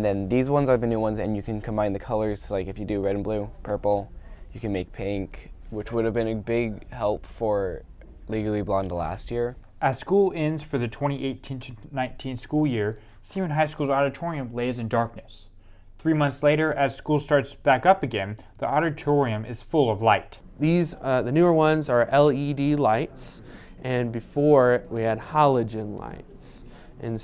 And then these ones are the new ones, and you can combine the colors, like if you do red and blue, purple, you can make pink, which would have been a big help for Legally Blonde last year. As school ends for the 2018-19 school year, Seaman High School's auditorium lays in darkness. 3 months later, as school starts back up again, the auditorium is full of light. These, the newer ones are LED lights, and before we had halogen lights. And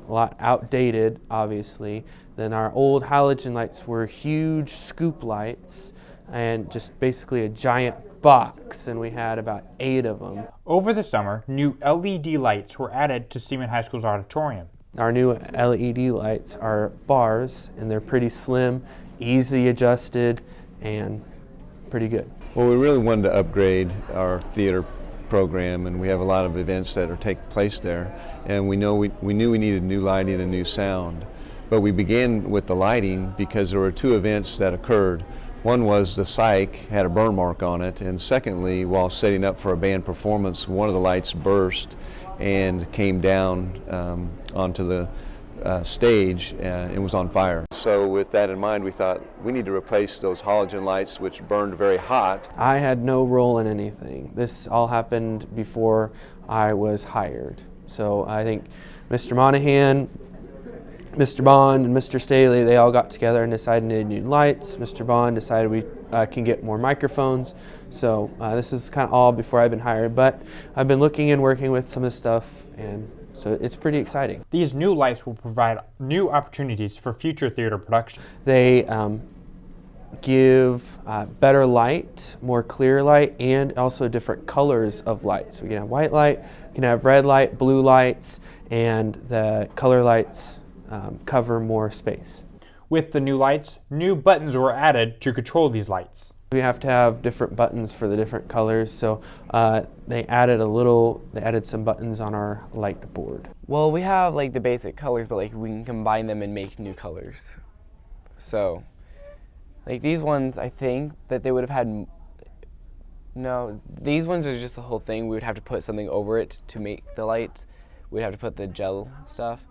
a lot outdated, obviously. Then our old halogen lights were huge scoop lights and just basically a giant box, and we had about 8 of them. Over the summer, new LED lights were added to Seaman High School's auditorium. Our new LED lights are bars, and they're pretty slim, easy adjusted, and pretty good. Well, we really wanted to upgrade our theater program, and we have a lot of events that are taking place there, and we knew we needed new lighting and new sound. But we began with the lighting because there were 2 events that occurred. One was the psych had a burn mark on it, and secondly, while setting up for a band performance, one of the lights burst and came down onto the stage and was on fire. So with that in mind, we thought we need to replace those halogen lights, which burned very hot. I had no role in anything. This all happened before I was hired. So I think Mr. Monahan, Mr. Bond, and Mr. Staley, they all got together and decided they needed new lights. Mr. Bond decided we can get more microphones. So this is kind of all before I've been hired, but I've been looking and working with some of this stuff, and so it's pretty exciting. These new lights will provide new opportunities for future theater production. They give better light, more clear light, and also different colors of lights. We can have white light, we can have red light, blue lights, and the color lights cover more space. With the new lights, new buttons were added to control these lights. We have to have different buttons for the different colors, so they added some buttons on our light board. Well, we have like the basic colors, but like we can combine them and make new colors. So, like these ones, I think that they would have had, no, these ones are just the whole thing. We would have to put something over it to make the light. We'd have to put the gel stuff.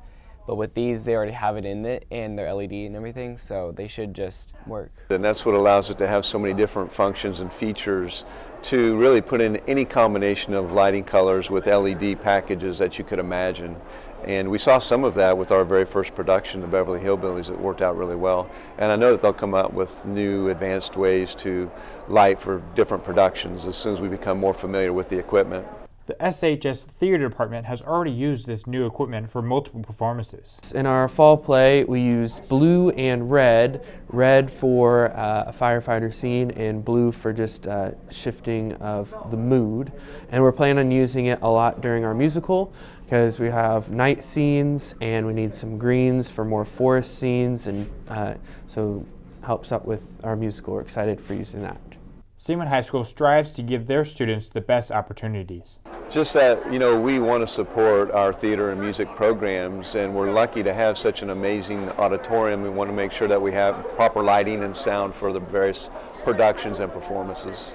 But with these, they already have it in it, and they're LED and everything, so they should just work. And that's what allows it to have so many different functions and features to really put in any combination of lighting colors with LED packages that you could imagine. And we saw some of that with our very first production, the Beverly Hillbillies. It worked out really well. And I know that they'll come out with new advanced ways to light for different productions as soon as we become more familiar with the equipment. The SHS Theater Department has already used this new equipment for multiple performances. In our fall play, we used blue and red. Red for a firefighter scene and blue for just shifting of the mood. And we're planning on using it a lot during our musical because we have night scenes and we need some greens for more forest scenes, and so helps out with our musical. We're excited for using that. Seaman High School strives to give their students the best opportunities. Just that, we want to support our theater and music programs, and we're lucky to have such an amazing auditorium. We want to make sure that we have proper lighting and sound for the various productions and performances.